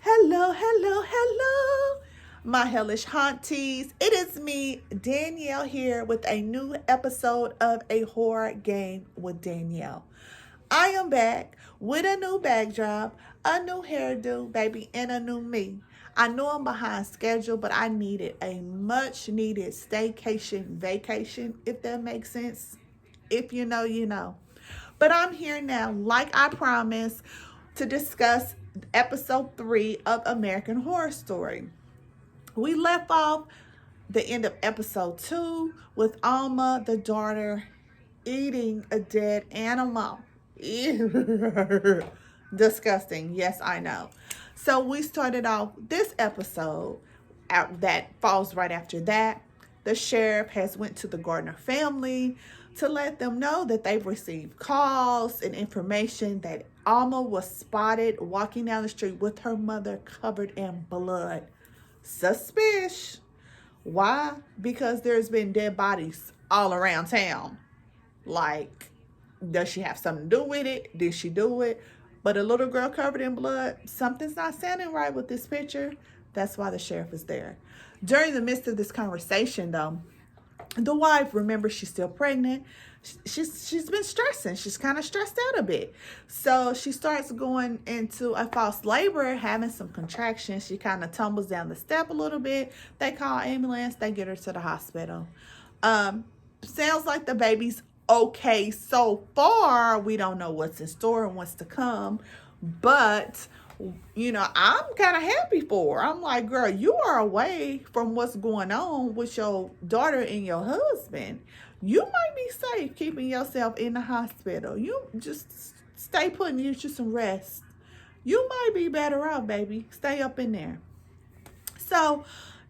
Hello, hello, hello, my hellish haunties. It is me, Danielle, here with a new episode of A Horror Game with Danielle. I am back with a new backdrop, a new hairdo, baby, and a new me. I know I'm behind schedule, but I needed a much needed staycation vacation, if that makes sense. If you know, you know. But I'm here now, like I promised, to discuss episode 3 of American Horror Story. We left off the end of episode 2 with Alma, the daughter, eating a dead animal. Ew. Disgusting. Yes, I know. So we started off this episode that falls right after that. The sheriff has went to the Gardner family to let them know that they've received calls and information that Alma was spotted walking down the street with her mother covered in blood. Suspicious. Why? Because there's been dead bodies all around town. Like, does she have something to do with it? Did she do it? But a little girl covered in blood, something's not sounding right with this picture. That's why the sheriff is there. During the midst of this conversation, though, the wife, remember, she's still pregnant. She's been stressing. She's kind of stressed out a bit. So she starts going into a false labor, having some contractions. She kind of tumbles down the step a little bit. They call ambulance. They get her to the hospital. Sounds like the baby's okay so far. We don't know what's in store and what's to come. But you know, I'm kind of happy for her. I'm like, girl, you are away from what's going on with your daughter and your husband. You might be safe keeping yourself in the hospital. You just stay put and get you some rest. You might be better off, baby. Stay up in there. So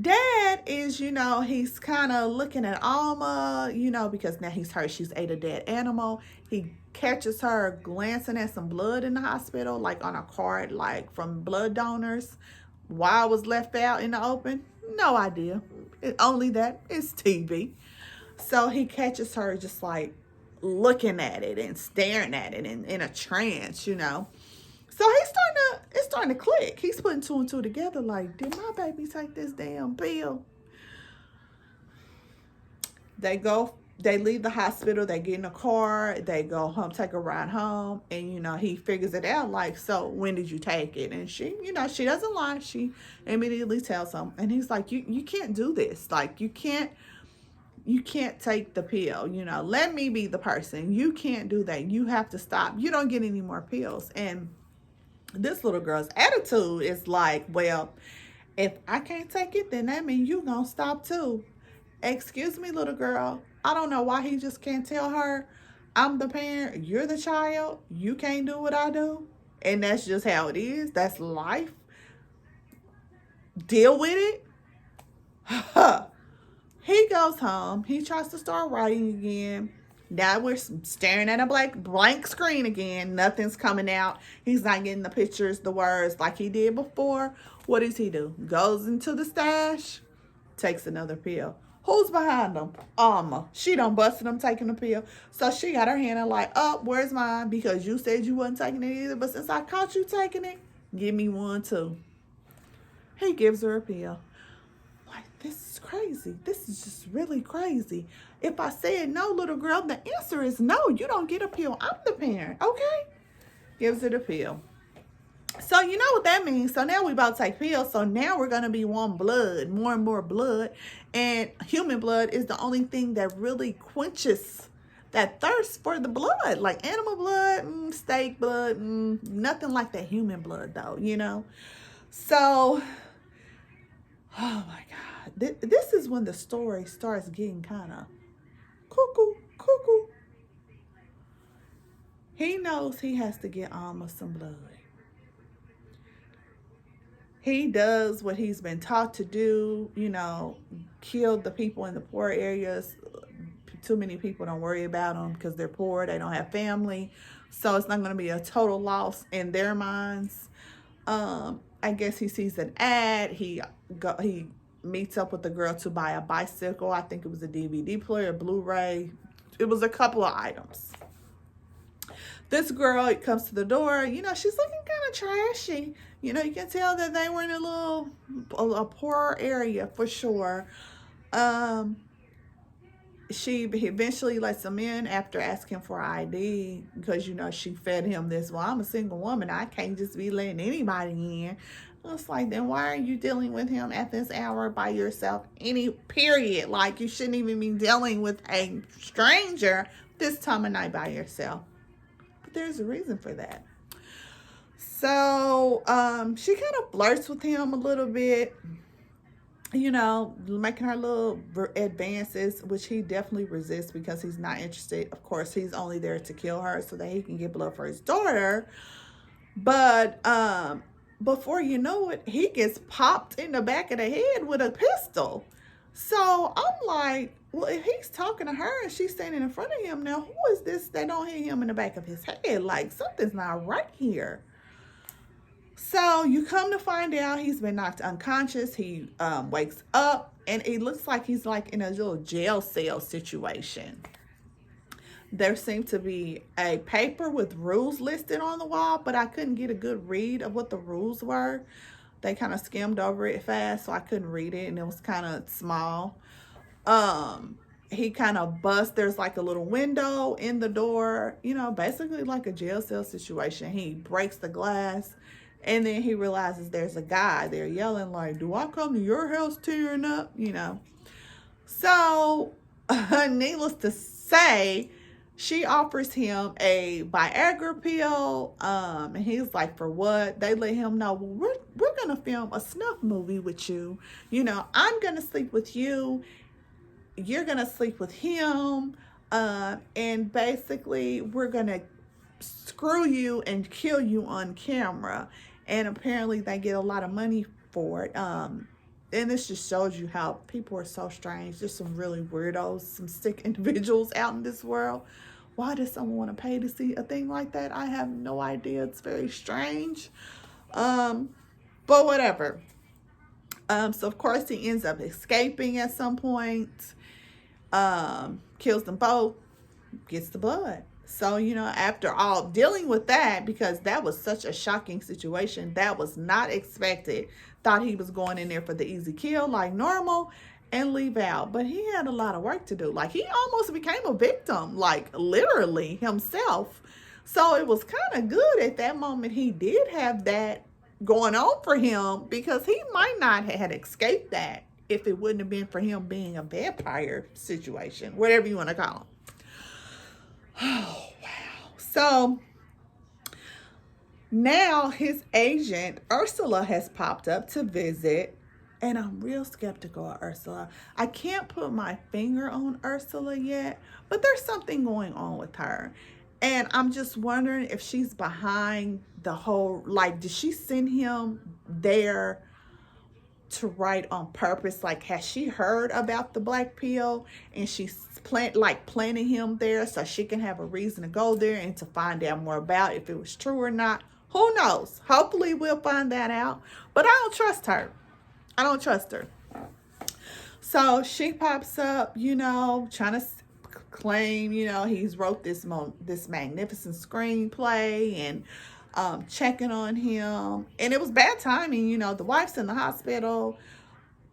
Dad is, he's kind of looking at Alma, because now he's heard she's ate a dead animal. He catches her glancing at some blood in the hospital, like on a card, like from blood donors. Why it was left out in the open? No idea. Only that it's TV. So he catches her just like looking at it and staring at it in a trance, So it's starting to click. He's putting two and two together like, did my baby take this damn pill? They leave the hospital, they get in a car, they go home, take a ride home, and he figures it out like, so when did you take it? And she, she doesn't lie. She immediately tells him, and he's like, you can't do this. Like, you can't take the pill, let me be the person. You can't do that. You have to stop. You don't get any more pills. And this little girl's attitude is like, well, if I can't take it, then that means you gonna stop too. Excuse me, little girl. I don't know why he just can't tell her, I'm the parent, you're the child, you can't do what I do. And that's just how it is. That's life. Deal with it. He goes home. He tries to start writing again. Now we're staring at a blank screen again. Nothing's coming out. He's not getting the pictures, the words like he did before. What does he do? Goes into the stash, takes another pill. Who's behind him? Alma. She done busted him taking the pill. So she got her hand out like, oh, where's mine? Because you said you wasn't taking it either. But since I caught you taking it, give me one too. He gives her a pill. Like, this is crazy. This is just really crazy. If I said no, little girl, the answer is no. You don't get a pill. I'm the parent. Okay? Gives her the pill. So you know what that means. So now we about to take pills. So now we're going to be wanting blood, more and more blood. And human blood is the only thing that really quenches that thirst for the blood. Like animal blood, steak blood, nothing like that human blood though, So, oh my God. This is when the story starts getting kind of cuckoo. He knows he has to get Alma some blood. He does what he's been taught to do, kill the people in the poor areas. Too many people don't worry about them because they're poor. They don't have family. So it's not going to be a total loss in their minds. I guess he sees an ad. He meets up with the girl to buy a bicycle. I think it was a DVD player, Blu-ray. It was a couple of items. This girl comes to the door, you know, she's looking kind of trashy. You know, you can tell that they were in a poorer area for sure. She eventually lets him in after asking for ID because, you know, she fed him this, well, I'm a single woman. I can't just be letting anybody in. It's like, then why are you dealing with him at this hour by yourself? Any period. Like, you shouldn't even be dealing with a stranger this time of night by yourself. But there's a reason for that. So, she kind of flirts with him a little bit, you know, making her little advances, which he definitely resists because he's not interested. Of course, he's only there to kill her so that he can get blood for his daughter. But before you know it, he gets popped in the back of the head with a pistol. So I'm like, well, if he's talking to her and she's standing in front of him, now who is this that don't hit him in the back of his head? Like, something's not right here. So you come to find out he's been knocked unconscious. He wakes up and it looks like he's like in a little jail cell situation. There seemed to be a paper with rules listed on the wall, but I couldn't get a good read of what the rules were. They kind of skimmed over it fast, so I couldn't read it, and it was kind of small. He kind of busts. There's like a little window in the door, you know, basically like a jail cell situation. He breaks the glass. And then he realizes there's a guy there yelling like, do I come to your house tearing up? You know. So, needless to say, she offers him a Viagra pill. And he's like, for what? They let him know, well, we're going to film a snuff movie with you. You know, I'm going to sleep with you. You're going to sleep with him. And basically, we're going to screw you and kill you on camera. And apparently they get a lot of money for it. And this just shows you how people are so strange. There's some really weirdos, some sick individuals out in this world. Why does someone want to pay to see a thing like that? I have no idea. It's very strange. But whatever. So of course he ends up escaping at some point. Kills them both. Gets the blood. So, you know, after all, dealing with that, because that was such a shocking situation, that was not expected. Thought he was going in there for the easy kill like normal and leave out. But he had a lot of work to do. Like, he almost became a victim, like literally himself. So it was kind of good at that moment he did have that going on for him, because he might not have had escaped that if it wouldn't have been for him being a vampire situation, whatever you want to call him. Oh, wow. So now his agent, Ursula, has popped up to visit. And I'm real skeptical of Ursula. I can't put my finger on Ursula yet, but there's something going on with her. And I'm just wondering if she's behind the whole, like, did she send him there to write on purpose? Like, has she heard about the black pill and she's planting him there so she can have a reason to go there and to find out more about if it was true or not? Who knows? Hopefully we'll find that out. But I don't trust her. I don't trust her. So she pops up, you know, trying to claim, you know, he's wrote this magnificent screenplay and checking on him. And it was bad timing, you know, the wife's in the hospital.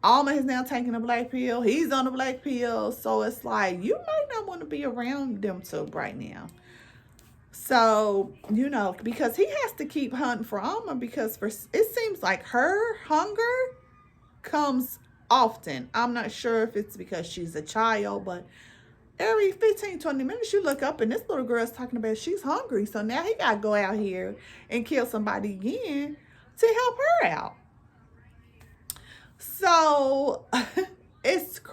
Alma is now taking a black pill. He's on a black pill. So it's like, you might not want to be around them two right now. So, you know, because he has to keep hunting for Alma, because it seems like her hunger comes often. I'm not sure if it's because she's a child, but every 15-20 minutes you look up and this little girl's talking about she's hungry. So now he got to go out here and kill somebody again to help her out. So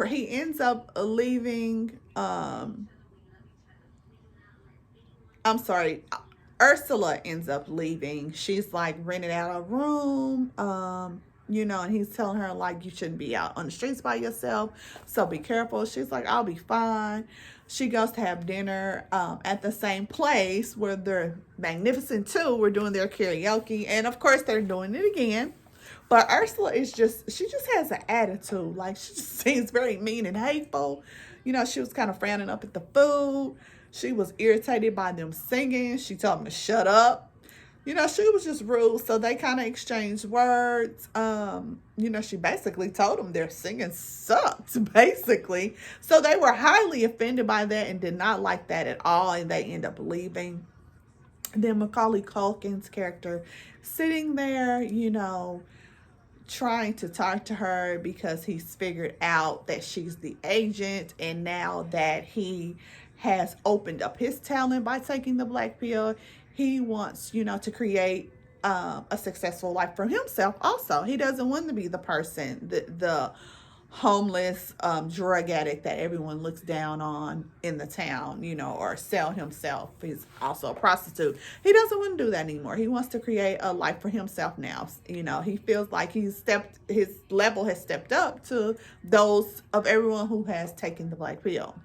he ends up leaving. Ursula ends up leaving. She's like rented out a room, you know, and he's telling her like, you shouldn't be out on the streets by yourself, so be careful. She's like, I'll be fine. She goes to have dinner at the same place where the Magnificent Two were doing their karaoke, and of course they're doing it again. But Ursula she just has an attitude. Like, she just seems very mean and hateful. You know, she was kind of frowning up at the food. She was irritated by them singing. She told them to shut up. She was just rude. So they kind of exchanged words. She basically told them their singing sucked, basically. So they were highly offended by that and did not like that at all. And they end up leaving. Then Macaulay Culkin's character sitting there, trying to talk to her because he's figured out that she's the agent. And now that he has opened up his talent by taking the black pill, he wants, to create a successful life for himself also. He doesn't want to be the person, the homeless drug addict that everyone looks down on in the town, or sell himself. He's also a prostitute. He doesn't want to do that anymore. He wants to create a life for himself now. He feels like his level has stepped up to those of everyone who has taken the black pill.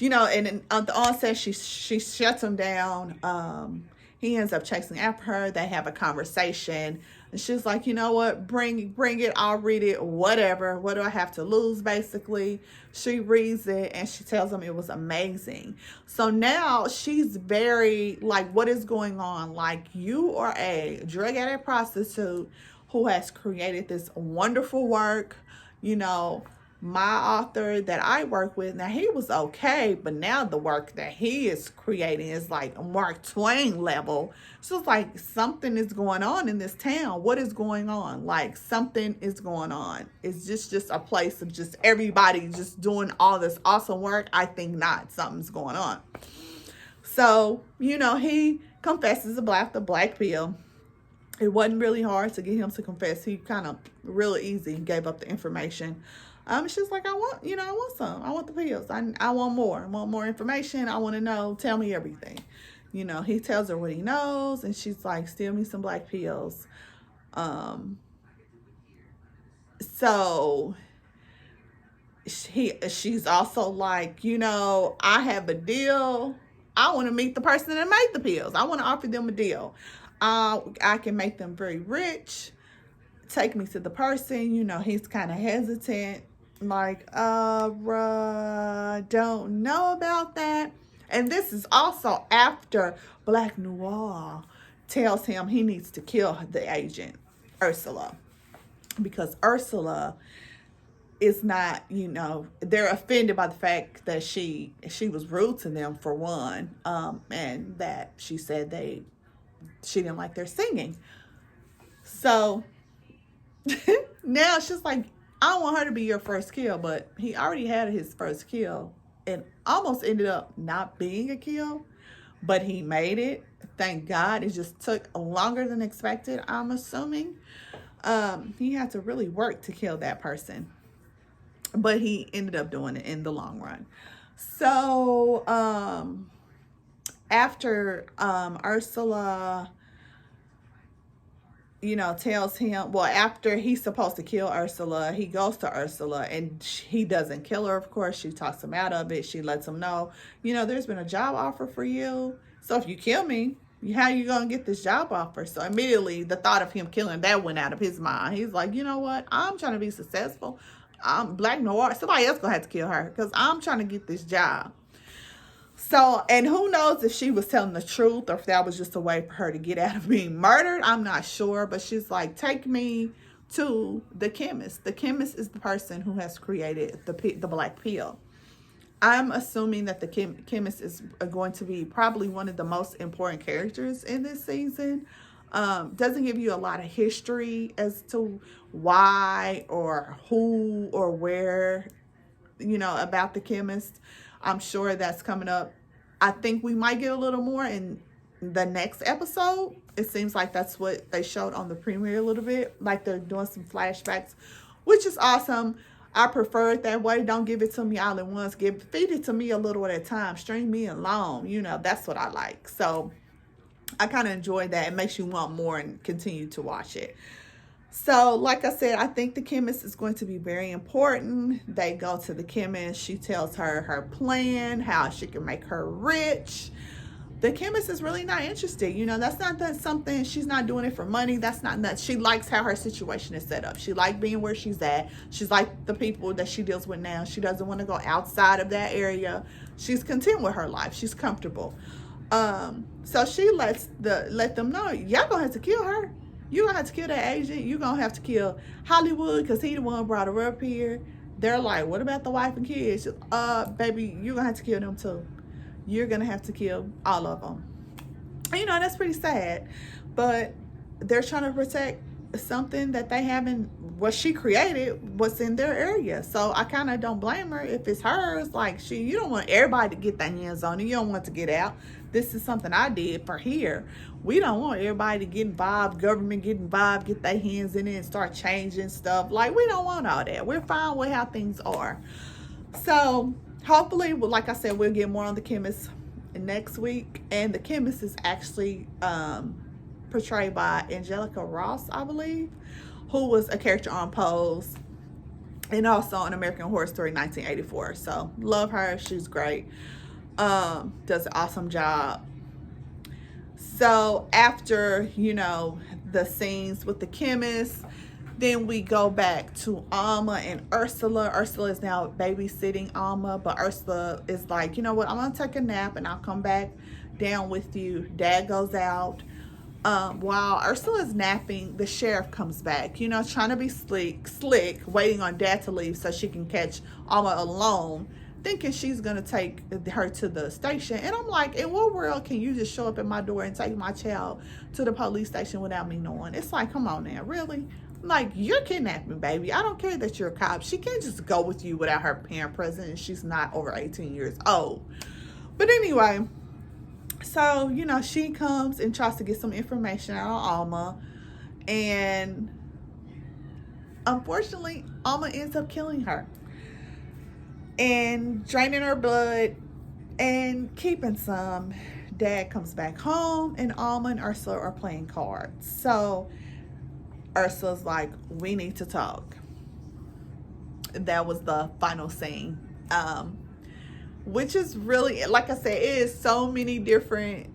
And at the onset, she shuts him down. He ends up chasing after her. They have a conversation. And she's like, you know what? Bring it. I'll read it. Whatever. What do I have to lose, basically? She reads it, and she tells him it was amazing. So now she's very, like, what is going on? Like, you are a drug addict prostitute who has created this wonderful work, my author that I work with, now he was okay, but now the work that he is creating is like Mark Twain level. So it's like something is going on in this town. What is going on? Like something is going on. It's just a place of just everybody just doing all this awesome work. I think not. Something's going on. So, he confesses about the black pill. It wasn't really hard to get him to confess. He kind of really easy gave up the information. She's like, I want some. I want the pills. I want more. I want more information. I want to know. Tell me everything. He tells her what he knows, and she's like, steal me some black pills. So she's also like, I have a deal. I want to meet the person that made the pills. I want to offer them a deal. I can make them very rich. Take me to the person. He's kind of hesitant. Like, don't know about that. And this is also after Black Noir tells him he needs to kill the agent, Ursula. Because Ursula is not, they're offended by the fact that she was rude to them, for one, and that she said she didn't like their singing. So now she's like, I want her to be your first kill, but he already had his first kill and almost ended up not being a kill, but he made it. Thank God. It just took longer than expected, I'm assuming. He had to really work to kill that person, but he ended up doing it in the long run. So after Ursula tells him, after he's supposed to kill Ursula, he goes to Ursula and he doesn't kill her, of course. She talks him out of it. She lets him know, there's been a job offer for you. So if you kill me, how are you going to get this job offer? So immediately the thought of him killing that went out of his mind. He's like, you know what? I'm trying to be successful. I'm Black Noir. Somebody else going to have to kill her because I'm trying to get this job. So, and who knows if she was telling the truth or if that was just a way for her to get out of being murdered. I'm not sure, but she's like, take me to the chemist. The chemist is the person who has created the black pill. I'm assuming that the chemist is going to be probably one of the most important characters in this season. Doesn't give you a lot of history as to why or who or where, about the chemist. I'm sure that's coming up. I think we might get a little more in the next episode. It seems like that's what they showed on the premiere a little bit. Like they're doing some flashbacks, which is awesome. I prefer it that way. Don't give it to me all at once. Feed it to me a little at a time. String me along. That's what I like. So I kind of enjoy that. It makes you want more and continue to watch it. So, like I said, I think the chemist is going to be very important. They go to the chemist. She tells her plan, how she can make her rich. the chemist is really not interested. You know, that's not something, she's not doing it for money. That's not that. She likes how her situation is set up. She likes being where she's at. She's like the people that she deals with now. She doesn't want to go outside of that area. She's content with her life. She's comfortable. So she let them know, y'all gonna have to kill her. You're gonna have to kill that agent. You're gonna have to kill Hollywood because he the one brought her up here. They're like, what about the wife and kids? Baby, you're gonna have to kill them too. You're gonna have to kill all of them. You know, that's pretty sad, but they're trying to protect something that they haven't, what she created, what's in their area. So I kind of don't blame her. If it's hers, like, you don't want everybody to get their hands on it. You don't want to get out. This is something I did for here. We don't want everybody to get involved, government get involved, get their hands in it and start changing stuff. Like, we don't want all that. We're fine with how things are. So hopefully, like I said, we'll get more on the chemist next week. And the chemist is actually portrayed by Angelica Ross, I believe, who was a character on Pose and also on American Horror Story 1984. So love her. She's great. Does an awesome job. So after, you know, the scenes with the chemist, then we go back to Alma and Ursula. Ursula is now babysitting Alma, but Ursula is like, you know what, I'm gonna take a nap and I'll come back down with you. Dad goes out. While Ursula's napping, the sheriff comes back, you know, trying to be slick, waiting on Dad to leave so she can catch Alma alone, thinking she's gonna take her to the station. And I'm like, in what world can you just show up at my door and take my child to the police station without me knowing? It's like, come on now, really? Like, you're kidnapping, baby. I don't care that you're a cop. She can't just go with you without her parent present, and she's not over 18 years old. But anyway, so, you know, she comes and tries to get some information out on Alma, and unfortunately, Alma ends up killing her and draining her blood and keeping some. Dad comes back home, and Alma and Ursula are playing cards. So Ursula's like, we need to talk. That was the final scene, which is really, like I said, it is so many different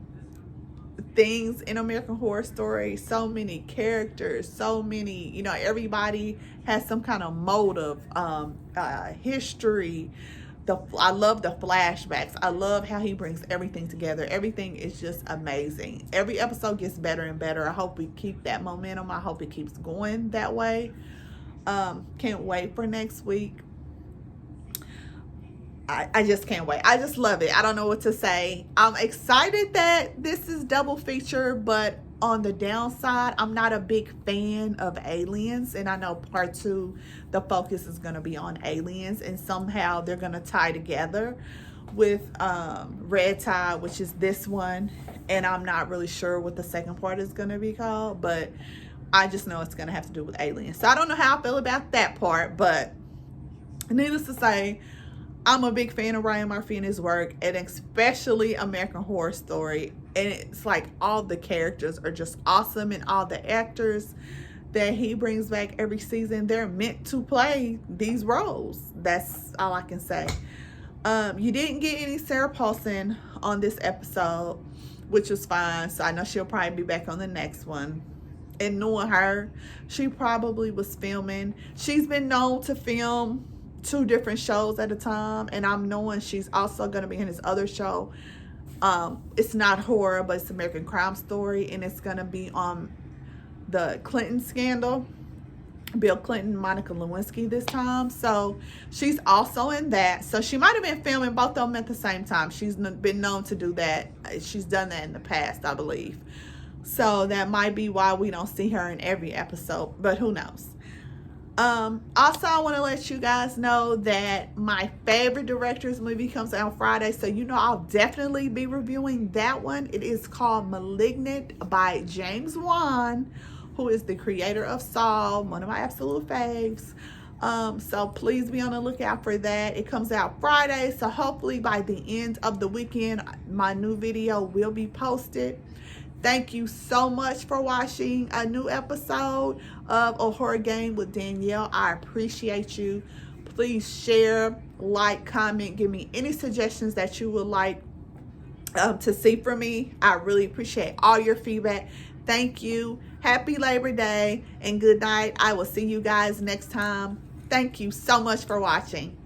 things in American Horror Story, so many characters, so many, you know, everybody has some kind of motive, history. I love the flashbacks. I love how he brings everything together. Everything is just amazing. Every episode gets better and better. I hope we keep that momentum. I hope it keeps going that way. Can't wait for next week. I just can't wait. I just love it. I don't know what to say. I'm excited that this is double feature, but on the downside, I'm not a big fan of aliens, and I know part 2, the focus is going to be on aliens, and somehow they're going to tie together with Red Tide, which is this one, and I'm not really sure what the second part is going to be called, but I just know it's going to have to do with aliens. So I don't know how I feel about that part, but needless to say, I'm a big fan of RyanMurphy and his work, and especially American Horror Story. And it's like all the characters are just awesome, and all the actors that he brings back every season, they're meant to play these roles. That's all I can say. You didn't get any Sarah Paulson on this episode, which was fine. So I know she'll probably be back on the next one. And knowing her, she probably was filming. She's been known to film 2 different shows at a time, and I'm knowing she's also going to be in this other show. It's not horror, but it's American Crime Story, and it's going to be on the Clinton scandal, Bill Clinton, Monica Lewinsky this time. So she's also in that. So she might have been filming both of them at the same time. She's been known to do that. She's done that in the past, I believe. So that might be why we don't see her in every episode, but who knows. Also, I want to let you guys know that my favorite director's movie comes out Friday, so you know I'll definitely be reviewing that one. It is called Malignant by James Wan, who is the creator of Saw, one of my absolute faves. So please be on the lookout for that. It comes out Friday, so hopefully by the end of the weekend, my new video will be posted. Thank you so much for watching a new episode of A Horror Game with Danielle. I appreciate you. Please share, like, comment, give me any suggestions that you would like to see from me. I really appreciate all your feedback. Thank you. Happy Labor Day and good night. I will see you guys next time. Thank you so much for watching.